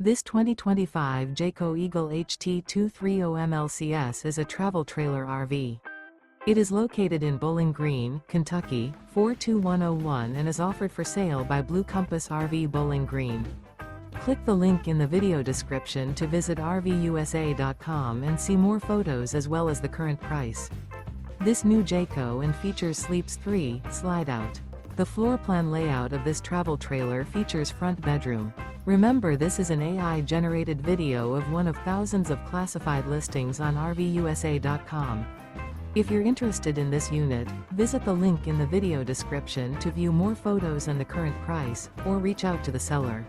This 2025 Jayco Eagle HT 230MLCS is a travel trailer RV. It is located in Bowling Green, Kentucky, 42101 and is offered for sale by Blue Compass RV Bowling Green. Click the link in the video description to visit RVUSA.com and see more photos as well as the current price. This new Jayco and features Sleeps 3, Slideout. The floor plan layout of this travel trailer features front bedroom. Remember, this is an AI-generated video of one of thousands of classified listings on RVUSA.com. If you're interested in this unit, visit the link in the video description to view more photos and the current price, or reach out to the seller.